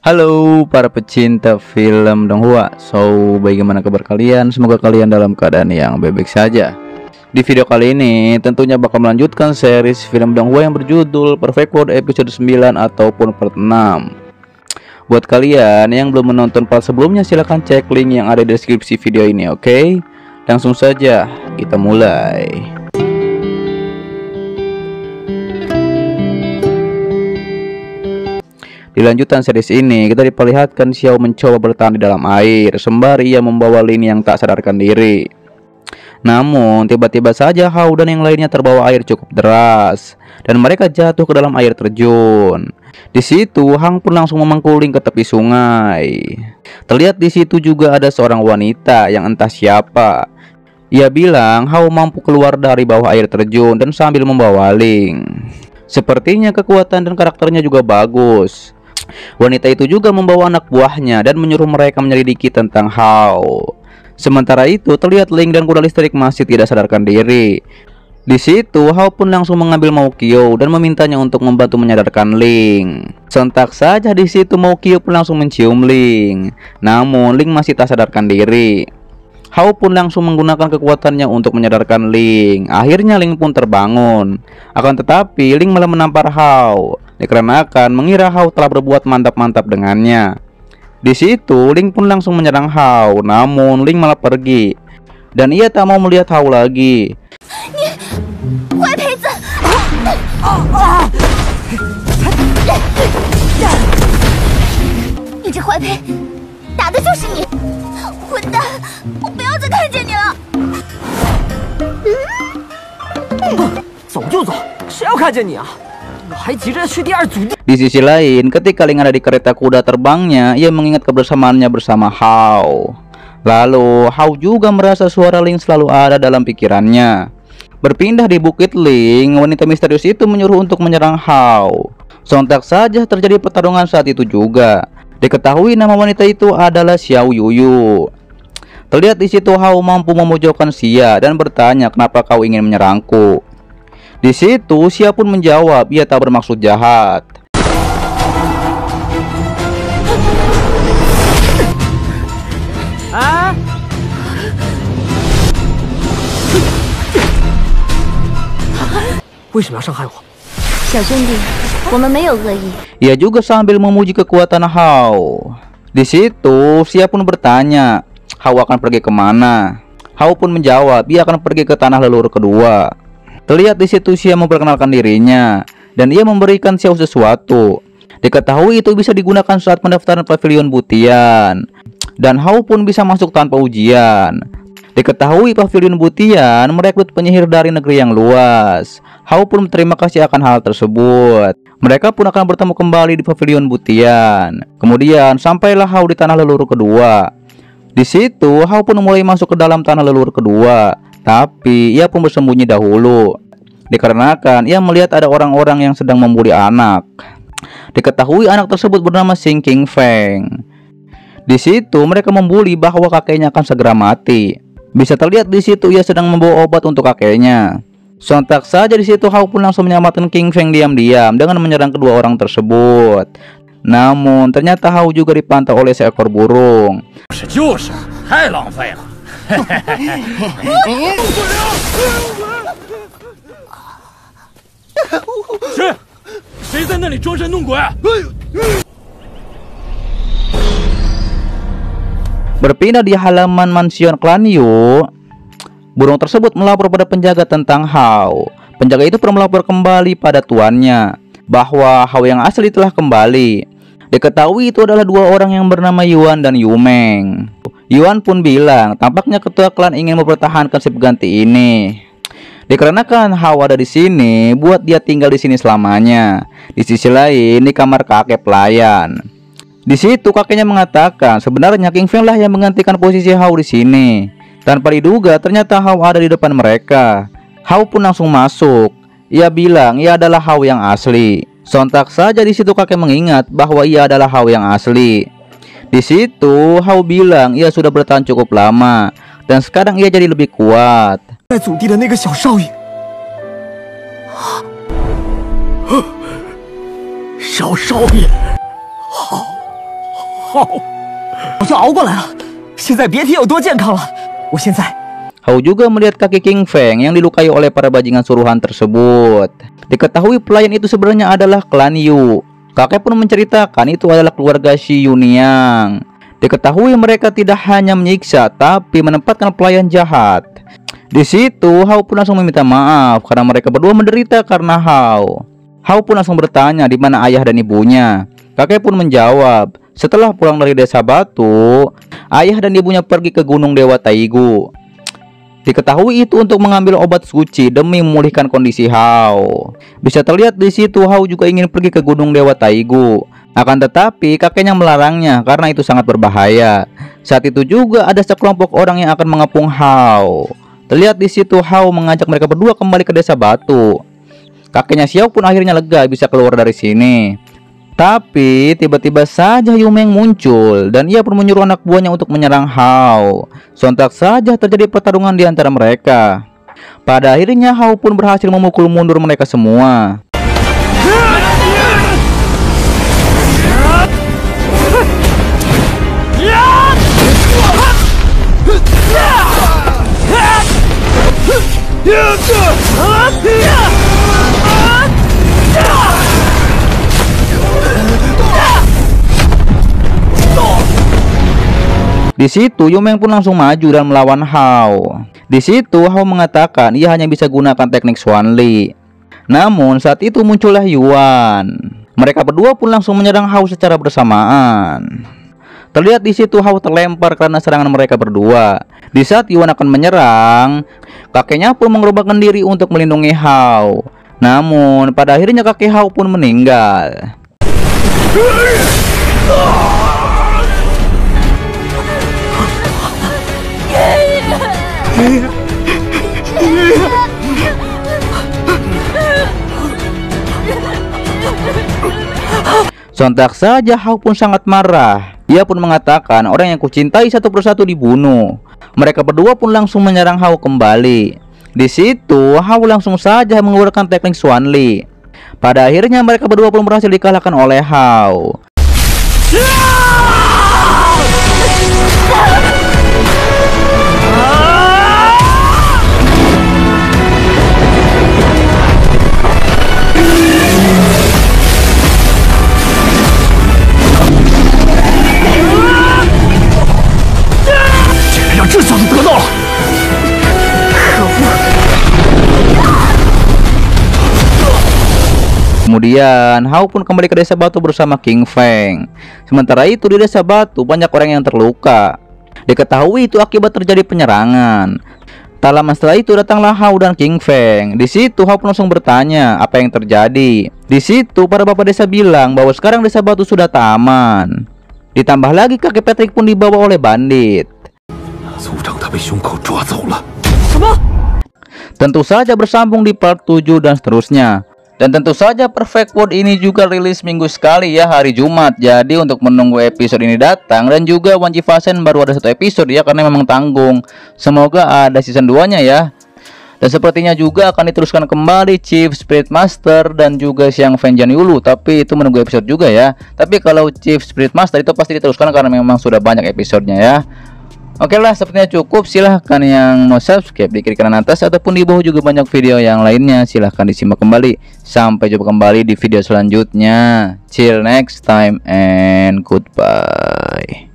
Halo para pecinta film Donghua. Bagaimana kabar kalian? Semoga kalian dalam keadaan yang baik-baik saja. Di video kali ini tentunya bakal melanjutkan series film Donghua yang berjudul Perfect World episode 9 ataupun part 6. Buat kalian yang belum menonton part sebelumnya, silahkan cek link yang ada di deskripsi video ini, oke? Langsung saja kita mulai. Di lanjutan series ini, kita diperlihatkan Xiao mencoba bertahan di dalam air sembari ia membawa Lin yang tak sadarkan diri. Namun, tiba-tiba saja Hao dan yang lainnya terbawa air cukup deras dan mereka jatuh ke dalam air terjun. Di situ, Hang pun langsung memengkuling ke tepi sungai. Terlihat di situ juga ada seorang wanita yang entah siapa. Ia bilang Hao mampu keluar dari bawah air terjun dan sambil membawa Ling. Sepertinya kekuatan dan karakternya juga bagus. Wanita itu juga membawa anak buahnya dan menyuruh mereka menyelidiki tentang Hao. Sementara itu, terlihat Ling dan kuda listrik masih tidak sadarkan diri. Di situ, Hao pun langsung mengambil Maokio dan memintanya untuk membantu menyadarkan Ling. Sontak saja di situ Maokio pun langsung mencium Ling. Namun Ling masih tak sadarkan diri. Hao pun langsung menggunakan kekuatannya untuk menyadarkan Ling. Akhirnya Ling pun terbangun. Akan tetapi Ling malah menampar Hao dikarenakan mengira Hao telah berbuat mantap-mantap dengannya. Di situ Ling pun langsung menyerang Hao, namun Ling malah pergi dan ia tak mau melihat Hao lagi. Di sisi lain, ketika Ling ada di kereta kuda terbangnya, ia mengingat kebersamaannya bersama Hao. Lalu Hao juga merasa suara Ling selalu ada dalam pikirannya. Berpindah di Bukit Ling, wanita misterius itu menyuruh untuk menyerang Hao. Sontak saja terjadi pertarungan saat itu juga. Diketahui nama wanita itu adalah Xiao Yuyu. Terlihat di situ Hao mampu memojokkan Xia dan bertanya, "Kenapa kau ingin menyerangku?" Di situ Xia pun menjawab, ia tak bermaksud jahat. Ia juga sambil memuji kekuatan Hao. Di situ Xia pun bertanya, "Hao akan pergi kemana?" Hao pun menjawab, ia akan pergi ke tanah leluhur kedua. Terlihat di situ Xia memperkenalkan dirinya dan ia memberikan Xiao sesuatu. Diketahui itu bisa digunakan saat pendaftaran pavilion Butian dan Hao pun bisa masuk tanpa ujian. Diketahui pavilion Butian merekrut penyihir dari negeri yang luas. Hao pun berterima kasih akan hal tersebut. Mereka pun akan bertemu kembali di pavilion Butian. Kemudian sampailah Hao di tanah leluhur kedua. Di situ Hao pun mulai masuk ke dalam tanah leluhur kedua. Tapi ia pun bersembunyi dahulu dikarenakan ia melihat ada orang-orang yang sedang membuli anak. Diketahui anak tersebut bernama Xing Qingfeng. Di situ mereka membuli bahwa kakeknya akan segera mati. Bisa terlihat di situ ia sedang membawa obat untuk kakeknya. Sontak saja di situ Hao pun langsung menyelamatkan Qingfeng diam-diam dengan menyerang kedua orang tersebut. Namun ternyata Hao juga dipantau oleh seekor burung. Berpindah di halaman mansion klan Yu, burung tersebut melapor pada penjaga tentang Hao. Penjaga itu pun melapor kembali pada tuannya bahwa Hao yang asli telah kembali. Diketahui itu adalah dua orang yang bernama Yuan dan Yumeng. Yuan pun bilang tampaknya ketua klan ingin mempertahankan si pengganti ini. Dikarenakan Hao ada di sini, buat dia tinggal di sini selamanya. Di sisi lain, di kamar kakek pelayan. Di situ kakeknya mengatakan sebenarnya Qingfeng lah yang menggantikan posisi Hao di sini. Tanpa diduga ternyata Hao ada di depan mereka. Hao pun langsung masuk. Ia bilang ia adalah Hao yang asli. Sontak saja di situ kakek mengingat bahwa ia adalah Hao yang asli. Di situ Hao bilang ia sudah bertahan cukup lama dan sekarang ia jadi lebih kuat. 我就熬过来了，现在别提有多健康了。我现在 Hao juga melihat kaki King Feng yang dilukai oleh para bajingan suruhan tersebut. Diketahui pelayan itu sebenarnya adalah klan Yu. Kakek pun menceritakan itu adalah keluarga Shi Yuniang. Diketahui mereka tidak hanya menyiksa, tapi menempatkan pelayan jahat. Di situ Hao pun langsung meminta maaf karena mereka berdua menderita karena Hao. Hao pun langsung bertanya di mana ayah dan ibunya. Kakek pun menjawab, setelah pulang dari desa batu, ayah dan ibunya pergi ke Gunung Dewa Taigu. Diketahui itu untuk mengambil obat suci demi memulihkan kondisi Hao. Bisa terlihat di situ Hao juga ingin pergi ke Gunung Dewa Taigu. Akan tetapi kakeknya melarangnya karena itu sangat berbahaya. Saat itu juga ada sekelompok orang yang akan mengepung Hao. Terlihat di situ Hao mengajak mereka berdua kembali ke desa batu. Kakeknya Xiao pun akhirnya lega bisa keluar dari sini. Tapi tiba-tiba saja Yu Meng muncul dan ia pun menyuruh anak buahnya untuk menyerang Hao. Sontak saja terjadi pertarungan di antara mereka. Pada akhirnya Hao pun berhasil memukul mundur mereka semua. Di situ Yu Meng pun langsung maju dan melawan Hao. Di situ Hao mengatakan ia hanya bisa gunakan teknik Xuan Li. Namun saat itu muncullah Yuan. Mereka berdua pun langsung menyerang Hao secara bersamaan. Terlihat di situ Hao terlempar karena serangan mereka berdua. Di saat Yuan akan menyerang, kakeknya pun mengerubahkan diri untuk melindungi Hao. Namun pada akhirnya kakek Hao pun meninggal. Sontak saja Hao pun sangat marah. Ia pun mengatakan orang yang kucintai satu persatu dibunuh. Mereka berdua pun langsung menyerang Hao kembali. Di situ Hao langsung saja mengeluarkan teknik Xuan Li. Pada akhirnya mereka berdua pun berhasil dikalahkan oleh Hao. Kemudian Hao pun kembali ke desa batu bersama King Feng. Sementara itu di desa batu banyak orang yang terluka. Diketahui itu akibat terjadi penyerangan. Tak lama setelah itu datanglah Hao dan King Feng. Di situ Hao pun langsung bertanya apa yang terjadi. Di situ para bapak desa bilang bahwa sekarang desa batu sudah tak aman. Ditambah lagi kakek Patrick pun dibawa oleh bandit. Tentu saja bersambung di part 7 dan seterusnya. Dan tentu saja Perfect World ini juga rilis minggu sekali ya, hari Jumat. Jadi untuk menunggu episode ini datang, dan juga One Jivasen baru ada 1 episode ya, karena memang tanggung. Semoga ada season 2-nya ya. Dan sepertinya juga akan diteruskan kembali Chief Spirit Master dan juga Xiang Feng Jian Yulu. Tapi itu menunggu episode juga ya. Tapi kalau Chief Spirit Master itu pasti diteruskan karena memang sudah banyak episodenya ya. Oke lah, sepertinya cukup. Silahkan yang mau subscribe di kiri kanan atas ataupun di bawah juga banyak video yang lainnya. Silahkan disimak kembali. Sampai jumpa kembali di video selanjutnya. Till next time and goodbye.